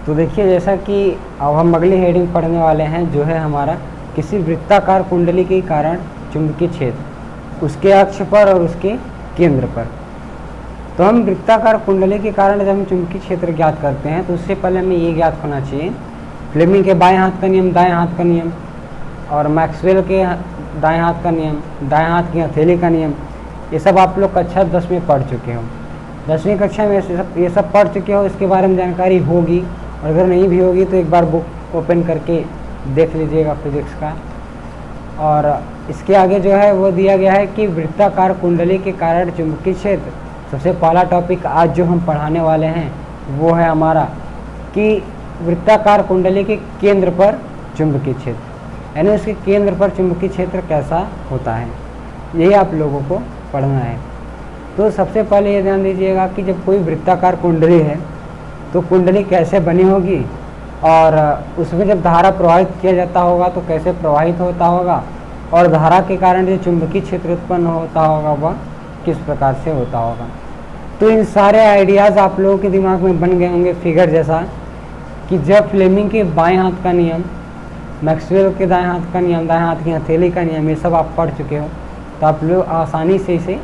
तो देखिए, जैसा कि अब हम अगली हेडिंग पढ़ने वाले हैं, जो है हमारा किसी वृत्ताकार कुंडली के कारण चुंबकीय क्षेत्र, उसके अक्ष पर और उसके केंद्र पर। तो हम वृत्ताकार कुंडली के कारण जब हम चुंबकीय क्षेत्र ज्ञात करते हैं तो उससे पहले हमें ये ज्ञात होना चाहिए फ्लेमिंग के बाएं हाथ का नियम, दाएं हाथ का नियम, और मैक्सवेल के दाएं हाथ का नियम, दाएं हाथ की हथेली का नियम। ये सब आप लोग कक्षा 10 में पढ़ चुके हो। 10वीं कक्षा में ये सब पढ़ चुके हो, इसके बारे में जानकारी होगी, और अगर नहीं भी होगी तो एक बार बुक ओपन करके देख लीजिएगा फिजिक्स का। और इसके आगे जो है वो दिया गया है कि वृत्ताकार कुंडली के कारण चुंबकीय क्षेत्र। सबसे पहला टॉपिक आज जो हम पढ़ाने वाले हैं वो है हमारा कि वृत्ताकार कुंडली के केंद्र पर चुंबकीय क्षेत्र, यानी उसके केंद्र पर चुंबकीय क्षेत्र कैसा होता है, यही आप लोगों को पढ़ना है। तो सबसे पहले ये ध्यान दीजिएगा कि जब कोई वृत्ताकार कुंडली है तो कुंडली कैसे बनी होगी, और उसमें जब धारा प्रवाहित किया जाता होगा तो कैसे प्रवाहित होता होगा, और धारा के कारण जो चुंबकीय क्षेत्र उत्पन्न होता होगा वह किस प्रकार से होता होगा। तो इन सारे आइडियाज़ आप लोगों के दिमाग में बन गए होंगे फिगर जैसा, कि जब फ्लेमिंग के बाएं हाथ का नियम, मैक्सवेल के दाएं हाथ का नियम, दाएं हाथ की हथेली का नियम, ये सब आप पढ़ चुके हो तो आप लोग आसानी से इसे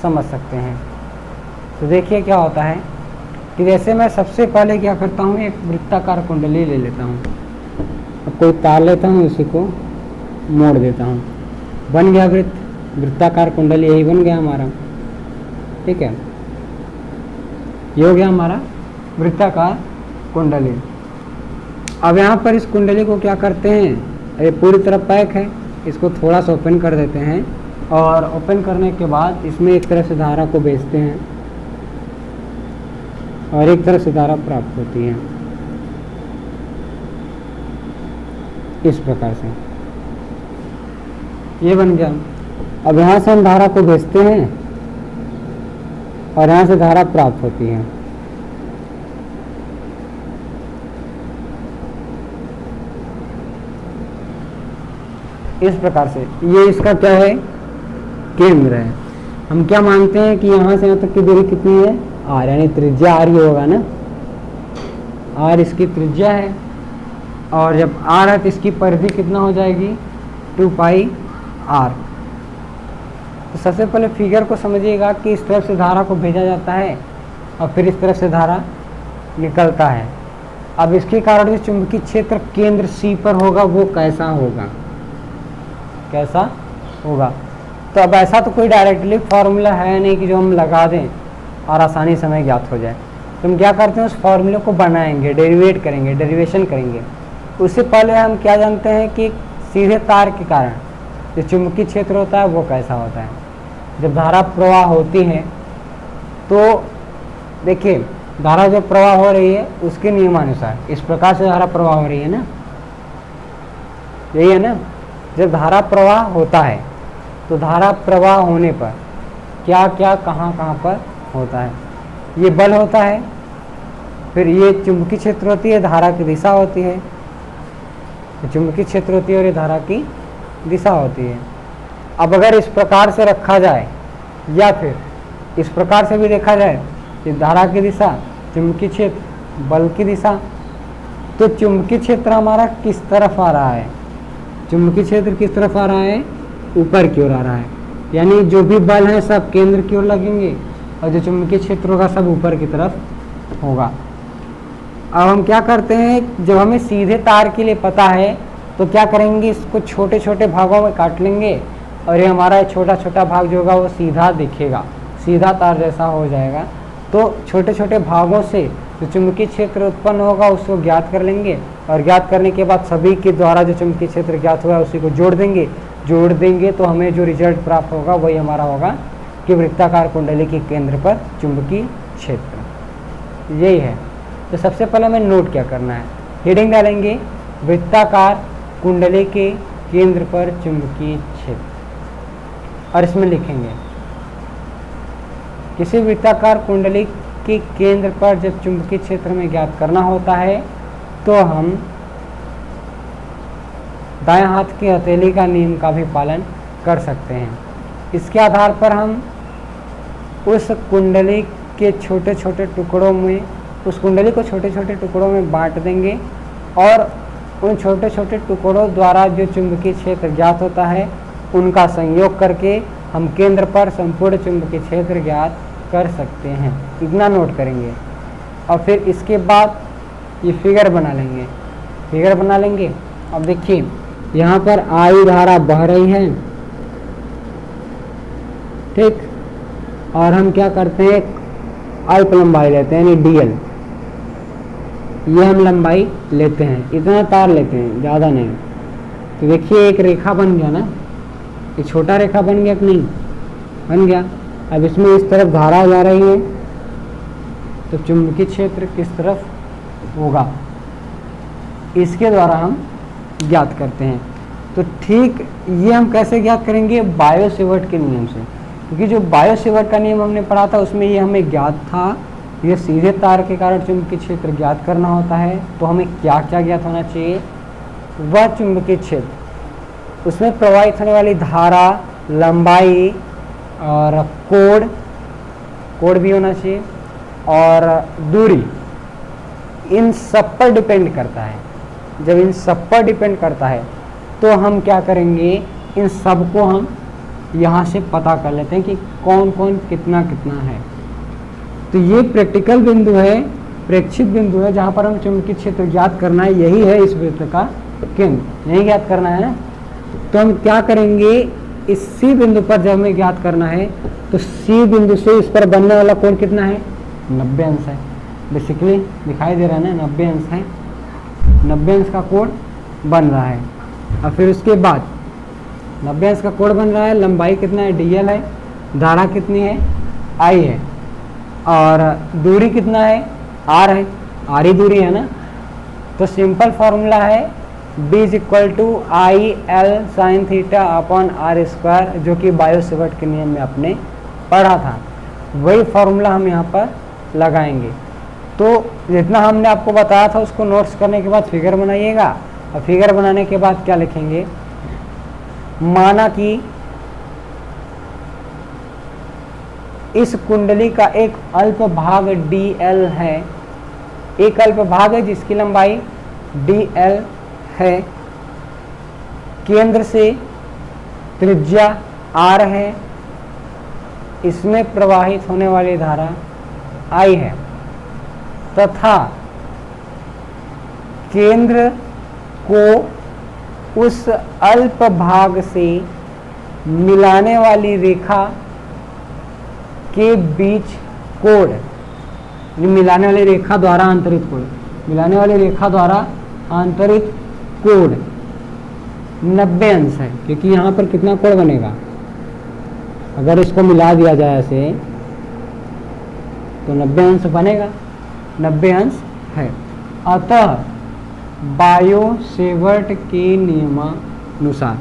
समझ सकते हैं। तो देखिए क्या होता है कि जैसे मैं सबसे पहले क्या करता हूँ, एक वृत्ताकार कुंडली ले लेता हूँ, अब कोई तार लेता हूँ, उसी को मोड़ देता हूँ, बन गया वृत्ताकार कुंडली, यही बन गया हमारा। ठीक है, ये हो गया हमारा वृत्ताकार कुंडली। अब यहाँ पर इस कुंडली को क्या करते हैं, ये पूरी तरफ पैक है, इसको थोड़ा सा ओपन कर देते हैं, और ओपन करने के बाद इसमें एक तरफ से धारा को भेजते हैं और एक तरफ से धारा प्राप्त होती है, इस प्रकार से ये बन गया। अब यहाँ से हम धारा को भेजते हैं और यहाँ से धारा प्राप्त होती है। इस प्रकार से ये इसका क्या है, केंद्र है। हम क्या मानते हैं कि यहाँ से यहाँ तक की दूरी कितनी है, आर, यानी त्रिज्या आर ही होगा ना, आर इसकी त्रिज्या है, और जब आर है तो इसकी परिधि कितना हो जाएगी, 2 पाई आर। तो सबसे पहले फिगर को समझिएगा कि इस तरफ से धारा को भेजा जाता है और फिर इस तरफ से धारा निकलता है। अब इसके कारण जो चुंबकीय क्षेत्र केंद्र सी पर होगा वो कैसा होगा, कैसा होगा। तो अब ऐसा तो कोई डायरेक्टली फॉर्मूला है नहीं कि जो हम लगा दें और आसानी से हमें ज्ञात हो जाए। तो हम क्या करते हैं, उस फॉर्मूले को बनाएंगे, डेरिवेट करेंगे, डेरिवेशन करेंगे। उससे पहले हम क्या जानते हैं कि सीधे तार के कारण जो चुंबकीय क्षेत्र होता है वो कैसा होता है। जब धारा प्रवाह होती है तो देखिए, धारा जो प्रवाह हो रही है उसके नियमानुसार इस प्रकार से धारा प्रवाह हो रही है ना, यही है ना। जब धारा प्रवाह होता है तो धारा प्रवाह होने पर क्या क्या कहाँ कहाँ पर होता है, ये बल होता है, फिर ये चुंबकीय क्षेत्र होती है, धारा की दिशा होती है, चुंबकीय क्षेत्र होती है और ये धारा की दिशा होती है। अब अगर इस प्रकार से रखा जाए या फिर इस प्रकार से भी देखा जाए कि धारा की दिशा, चुंबकीय क्षेत्र, बल की दिशा, तो चुंबकीय क्षेत्र हमारा किस तरफ आ रहा है, चुंबकीय क्षेत्र किस तरफ आ रहा है, ऊपर की ओर आ रहा है, यानी जो भी बल है सब केंद्र की ओर लगेंगे और जो चुंबकीय क्षेत्र होगा सब ऊपर की तरफ होगा। अब हम क्या करते हैं, जब हमें सीधे तार के लिए पता है तो क्या करेंगे, इसको छोटे छोटे भागों में काट लेंगे और ये हमारा छोटा छोटा भाग जो होगा वो सीधा दिखेगा, सीधा तार जैसा हो जाएगा। तो छोटे छोटे भागों से जो चुंबकीय क्षेत्र उत्पन्न होगा उसको ज्ञात कर लेंगे, और ज्ञात करने के बाद सभी के द्वारा जो चुंबकीय क्षेत्र ज्ञात हुआ है उसी को जोड़ देंगे तो हमें जो रिजल्ट प्राप्त होगा वही हमारा होगा कि वृत्ताकार कुंडली के केंद्र पर चुंबकीय क्षेत्र, यही है। तो सबसे पहले हमें नोट क्या करना है, हेडिंग डालेंगे वृत्ताकार कुंडली के केंद्र पर चुंबकीय क्षेत्र, और इसमें लिखेंगे किसी वृत्ताकार कुंडली के केंद्र पर जब चुंबकीय क्षेत्र में ज्ञात करना होता है तो हम दाएं हाथ की हथेली का नियम का भी पालन कर सकते हैं। इसके आधार पर हम उस कुंडली के छोटे छोटे टुकड़ों में उस कुंडली को छोटे छोटे टुकड़ों में बांट देंगे और उन छोटे छोटे टुकड़ों द्वारा जो चुंबकीय क्षेत्र ज्ञात होता है उनका संयोग करके हम केंद्र पर संपूर्ण चुंबकीय क्षेत्र ज्ञात कर सकते हैं। इतना नोट करेंगे और फिर इसके बाद ये फिगर बना लेंगे। अब देखिए यहाँ पर आई धारा बह रही है, ठीक, और हम क्या करते हैं, अल्प लंबाई लेते हैं, यानी डीएल, ये हम लंबाई लेते हैं, इतना तार लेते हैं, ज़्यादा नहीं। तो देखिए एक रेखा बन गया ना, ये छोटा रेखा बन गया कि नहीं, बन गया। अब इसमें इस तरफ धारा जा रही है तो चुंबकीय क्षेत्र किस तरफ होगा, इसके द्वारा हम ज्ञात करते हैं। तो ठीक ये हम कैसे ज्ञात करेंगे, बायो-सेवर्ट के नियम से, क्योंकि जो बायो-सेवर्ट का नियम हमने पढ़ा था उसमें ये हमें ज्ञात था, ये सीधे तार के कारण चुंबकीय क्षेत्र ज्ञात करना होता है। तो हमें क्या क्या ज्ञात होना चाहिए, वह चुंबकीय क्षेत्र, उसमें प्रवाहित होने वाली धारा, लंबाई और कोण भी होना चाहिए और दूरी, इन सब पर डिपेंड करता है। जब इन सब पर डिपेंड करता है तो हम क्या करेंगे, इन सब को हम यहाँ से पता कर लेते हैं कि कौन कौन कितना कितना है। तो ये प्रैक्टिकल बिंदु है, प्रेक्षित बिंदु है, जहाँ पर हम चुंबकीय क्षेत्र ज्ञात करना है, यही है इस वृत्त का केंद्र, यही ज्ञात करना है ना। तो हम क्या करेंगे, इस सी बिंदु पर जब हमें ज्ञात करना है तो सी बिंदु से इस पर बनने वाला कोण कितना है, 90 अंश है। बेसिकली दिखाई दे रहा है ना, 90 अंश है, 90 अंश का कोण बन रहा है। और फिर उसके बाद 90 अंश का कोण बन रहा है, लंबाई कितना है, डीएल है, धारा कितनी है, आई है, और दूरी कितना है, आर है, आर ही दूरी है ना। तो सिंपल फॉर्मूला है B = IL sin theta upon R square, जो कि बायो-सेवर्ट के नियम में आपने पढ़ा था, वही फॉर्मूला हम यहाँ पर लगाएंगे। तो जितना हमने आपको बताया था उसको नोट्स करने के बाद फिगर बनाइएगा, और फिगर बनाने के बाद क्या लिखेंगे, माना कि इस कुंडली का एक अल्प भाग DL है, एक अल्प भाग है जिसकी लंबाई DL है, केंद्र से त्रिज्या R है, इसमें प्रवाहित होने वाली धारा I है, तथा केंद्र को उस अल्प भाग से मिलाने वाली रेखा के बीच कोण, मिलाने वाली रेखा द्वारा आंतरिक कोण, मिलाने वाली रेखा द्वारा आंतरिक कोण 90 अंश है, क्योंकि यहाँ पर कितना कोण बनेगा, अगर इसको मिला दिया जाए ऐसे तो 90 अंश बनेगा, 90 अंश है। अतः बायो-सेवर्ट के नियमानुसार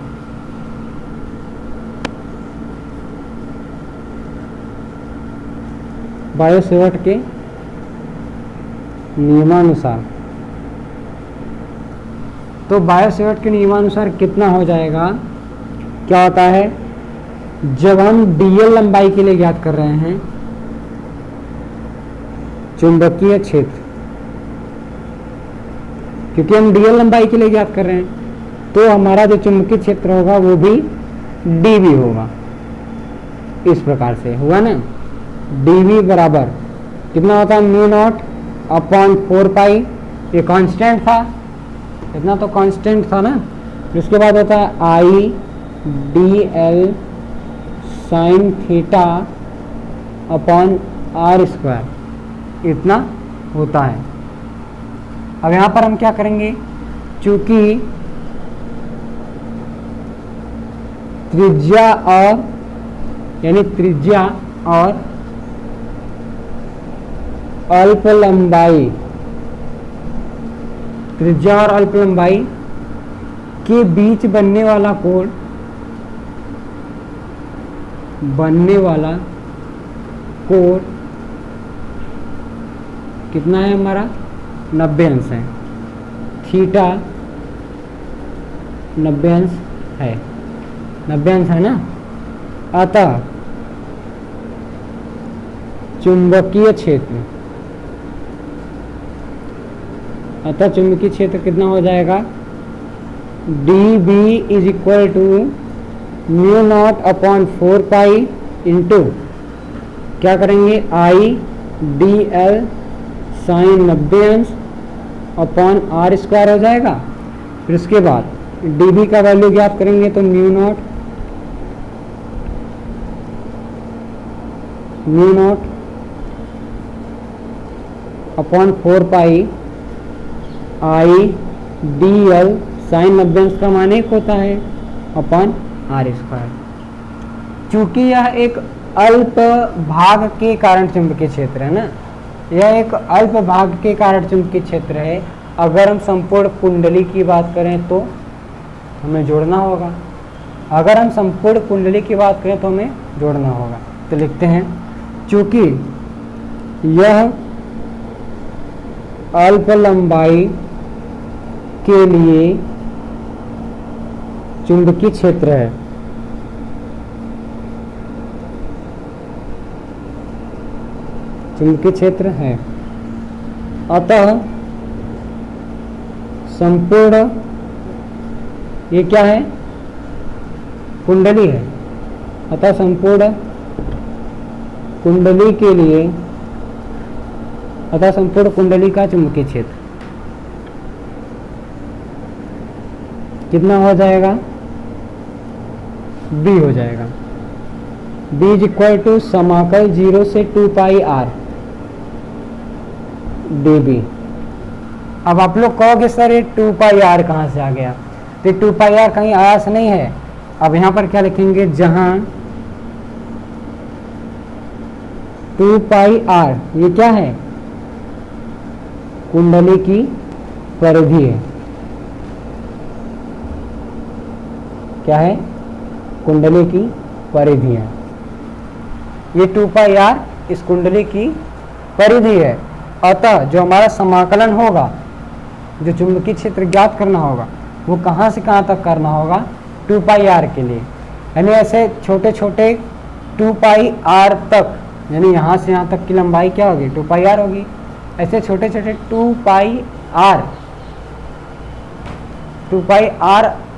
बायो-सेवर्ट के नियमानुसार तो बायो-सेवर्ट के नियमानुसार कितना हो जाएगा, क्या होता है, जब हम डीएल लंबाई के लिए ज्ञात कर रहे हैं चुंबकीय क्षेत्र, क्योंकि हम डीएल लंबाई के लिए ज्ञात कर रहे हैं, तो हमारा जो चुंबकीय क्षेत्र होगा वो भी डीवी होगा। इस प्रकार से हुआ ना, डीवी बराबर कितना होता है, μ0 अपॉन 4 पाई, ये कांस्टेंट था, इतना तो कांस्टेंट था ना। उसके बाद होता है I D L sine theta upon R square, इतना होता है। अब यहाँ पर हम क्या करेंगे, चूंकि त्रिज्या और यानी त्रिज्या और अल्प लंबाई, त्रिज्या और अल्प लंबाई के बीच बनने वाला कोण कितना है हमारा, 90 अंश है, थीटा 90 अंश है, 90 अंश है ना। अतः चुंबकीय क्षेत्र अतः चुंबकीय क्षेत्र कितना हो जाएगा, D B is equal to mu naught upon 4 pi into क्या करेंगे, आई डी एल साइन 90 अंश अपॉन आर स्क्वायर हो जाएगा। फिर उसके बाद डी बी का वैल्यू ज्ञात करेंगे तो म्यू नॉट अपॉन 4 पाई आई डी एल साइन 90 अंश का मान 1 होता है अपॉन आर स्क्वायर। चूंकि यह एक अल्प भाग के कारण चुंबकीय क्षेत्र है ना, यह एक अल्प भाग के कारण चुंबकीय क्षेत्र है। अगर हम संपूर्ण कुंडली की बात करें तो हमें जोड़ना होगा, अगर हम संपूर्ण कुंडली की बात करें तो हमें जोड़ना होगा। तो लिखते हैं चूंकि यह अल्प लंबाई के लिए चुंबकीय क्षेत्र है, चुंबकीय क्षेत्र है, अतः संपूर्ण ये क्या है, कुंडली है, अतः संपूर्ण कुंडली के लिए, अतः संपूर्ण कुंडली का चुंबकीय क्षेत्र कितना हो जाएगा, बी हो जाएगा। बी इज इक्वल टू समाकल 0 से 2 पाई आर डी बी। अब आप लोग कहोगे सर ये 2 पाई आर कहाँ से आ गया, तो 2 पाई आर कहीं आया से नहीं है। अब यहाँ पर क्या लिखेंगे, जहाँ 2 पाई आर ये क्या है, कुंडली की परिधि है, क्या है, कुंडली की परिधि है। ये 2 पाई आर इस कुंडली की परिधि है। अतः जो हमारा समाकलन होगा, जो चुंबकीय क्षेत्र ज्ञात करना होगा, वो कहाँ से कहाँ तक करना होगा, 2 पाई आर के लिए। यानी ऐसे छोटे छोटे 2 पाई आर तक, यानी यहाँ से यहाँ तक की लंबाई क्या होगी, 2 पाई आर होगी। ऐसे छोटे छोटे 2 पाई आर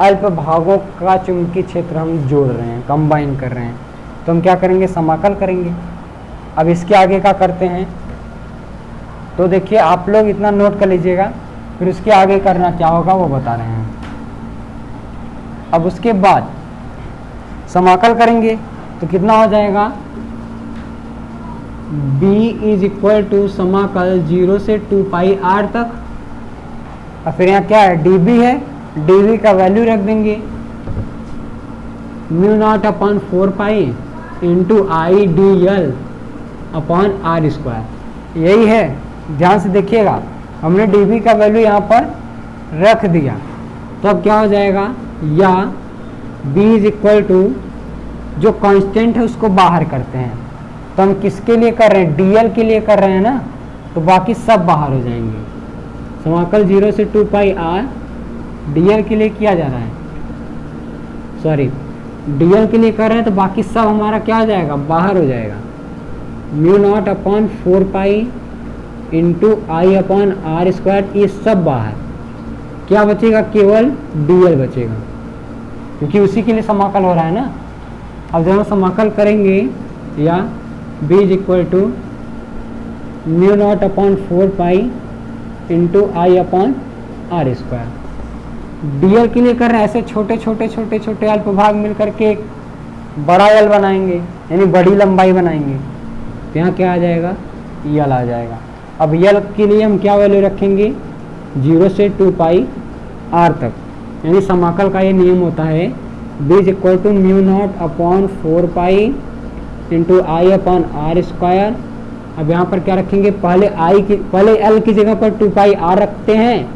अल्प भागों का चुंबकीय क्षेत्र हम जोड़ रहे हैं, कंबाइन कर रहे हैं। तो हम क्या करेंगे, समाकल करेंगे। अब इसके आगे क्या करते हैं, तो देखिए आप लोग इतना नोट कर लीजिएगा, फिर उसके आगे करना क्या होगा वो बता रहे हैं। अब उसके बाद समाकल करेंगे तो कितना हो जाएगा, b इज इक्वल टू समाकल 0 से 2 पाई आर तक। और फिर यहाँ क्या है, db है, db का वैल्यू रख देंगे mu naught upon 4 pi into I D L upon R square. यही है, ध्यान से देखिएगा, हमने db का वैल्यू यहाँ पर रख दिया। तो अब क्या हो जाएगा, या b इज इक्वल टू जो कांस्टेंट है उसको बाहर करते हैं। तो हम किसके लिए कर रहे हैं, dl के लिए कर रहे हैं ना, तो बाकी सब बाहर हो जाएंगे। समाकल 0 से 2 पाई आर dl के लिए किया जा रहा है, सॉरी dl के लिए कर रहे हैं, तो बाकी सब हमारा क्या हो जाएगा, बाहर हो जाएगा। Mu naught upon 4 pi into I upon R square, ये सब बाहर। क्या बचेगा, केवल dl बचेगा, क्योंकि उसी के लिए समाकल हो रहा है ना। अब जब हम समाकल करेंगे, या b is equal to mu naught upon 4 pi into I upon R square. dl के लिए कर रहे हैं, ऐसे छोटे छोटे छोटे छोटे अल्प भाग मिलकर के एक बड़ा l बनाएंगे, यानी बड़ी लंबाई बनाएंगे। तो यहाँ क्या आ जाएगा, l आ जाएगा। अब l के लिए हम क्या वैल्यू रखेंगे, 0 से 2 पाई आर तक, यानी समाकल का ये नियम होता है, b is equal to mu naught upon 4 pi into I upon R square. अब यहाँ पर क्या रखेंगे, पहले l की जगह पर 2 पाई आर रखते हैं,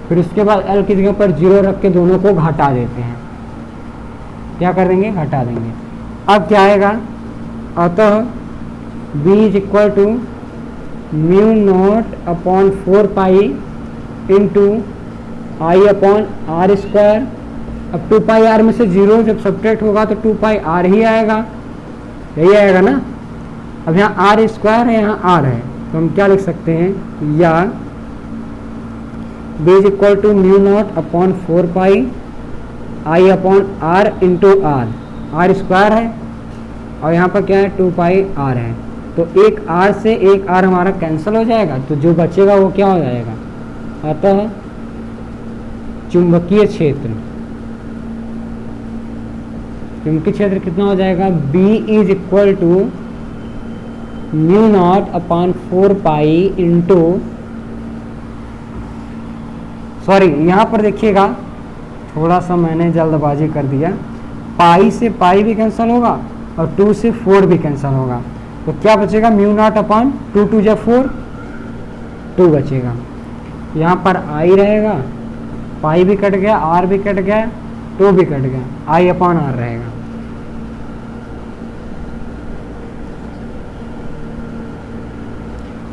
फिर उसके बाद l की जगह पर 0 रख के दोनों को घटा देते हैं। क्या कर देंगे, घटा देंगे। अब क्या आएगा, अतः b is equal to mu naught upon 4 pi into I upon R square. अब 2 पाई आर में से 0 जब सब्ट्रैक्ट होगा तो 2 पाई आर ही आएगा, यही आएगा ना। अब यहाँ आर स्क्वायर है, यहाँ आर है, तो हम क्या लिख सकते हैं, या B is equal to mu naught upon 4 pi upon R into R square है और यहाँ पर क्या है 2 पाई आर है, तो एक आर से एक आर हमारा कैंसिल हो जाएगा, तो जो बचेगा वो क्या हो जाएगा, अतः चुंबकीय क्षेत्र कितना हो जाएगा, B is equal to mu naught upon 4 pi into, sorry यहाँ पर देखिएगा थोड़ा सा मैंने जल्दबाजी कर दिया, पाई से पाई भी कैंसिल होगा और 2 से 4 भी कैंसिल होगा, तो क्या बचेगा, म्यू नॉट अपॉन 2 2 जा 4, 2 बचेगा, यहाँ पर आई रहेगा, पाई भी कट गया, आर भी कट गया, 2 भी कट गया, आई अपॉन आर रहेगा।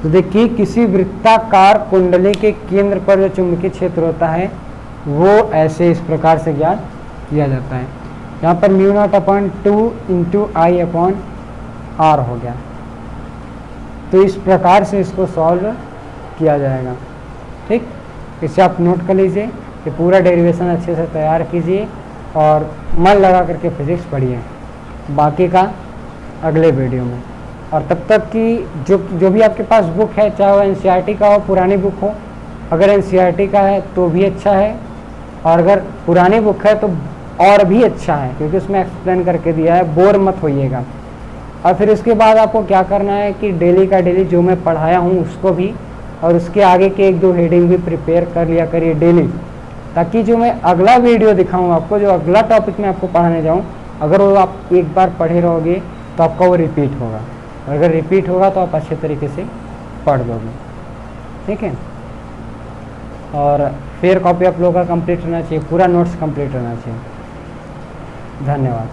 तो देखिए किसी वृत्ताकार कुंडली के केंद्र पर जो चुंबकीय क्षेत्र होता है वो ऐसे इस प्रकार से ज्ञात किया जाता है। यहाँ पर mu naught upon 2 into I upon R हो गया, तो इस प्रकार से इसको सॉल्व किया जाएगा। ठीक, इसे आप नोट कर लीजिए कि पूरा डेरिवेशन अच्छे से तैयार कीजिए और मन लगा करके फिजिक्स पढ़िए, बाकी का अगले वीडियो में। और तब तक कि जो भी आपके पास बुक है, चाहे वो एनसीईआरटी का हो, पुरानी बुक हो, अगर एनसीईआरटी का है तो भी अच्छा है, और अगर पुरानी बुक है तो और भी अच्छा है, क्योंकि उसमें एक्सप्लेन करके दिया है, बोर मत होइएगा। और फिर उसके बाद आपको क्या करना है कि डेली का डेली जो मैं पढ़ाया हूँ उसको भी, और उसके आगे के 1-2 हेडिंग भी प्रिपेयर कर लिया करिए डेली, ताकि जो मैं अगला वीडियो दिखाऊँ आपको, जो अगला टॉपिक मैं आपको पढ़ाने जाऊँ, अगर वो आप एक बार पढ़े रहोगे तो आपका वो रिपीट होगा, और अगर रिपीट होगा तो आप अच्छे तरीके से पढ़ दोगे। ठीक है, और फेयर कॉपी आप लोगों का कंप्लीट रहना चाहिए, पूरा नोट्स कंप्लीट रहना चाहिए। धन्यवाद।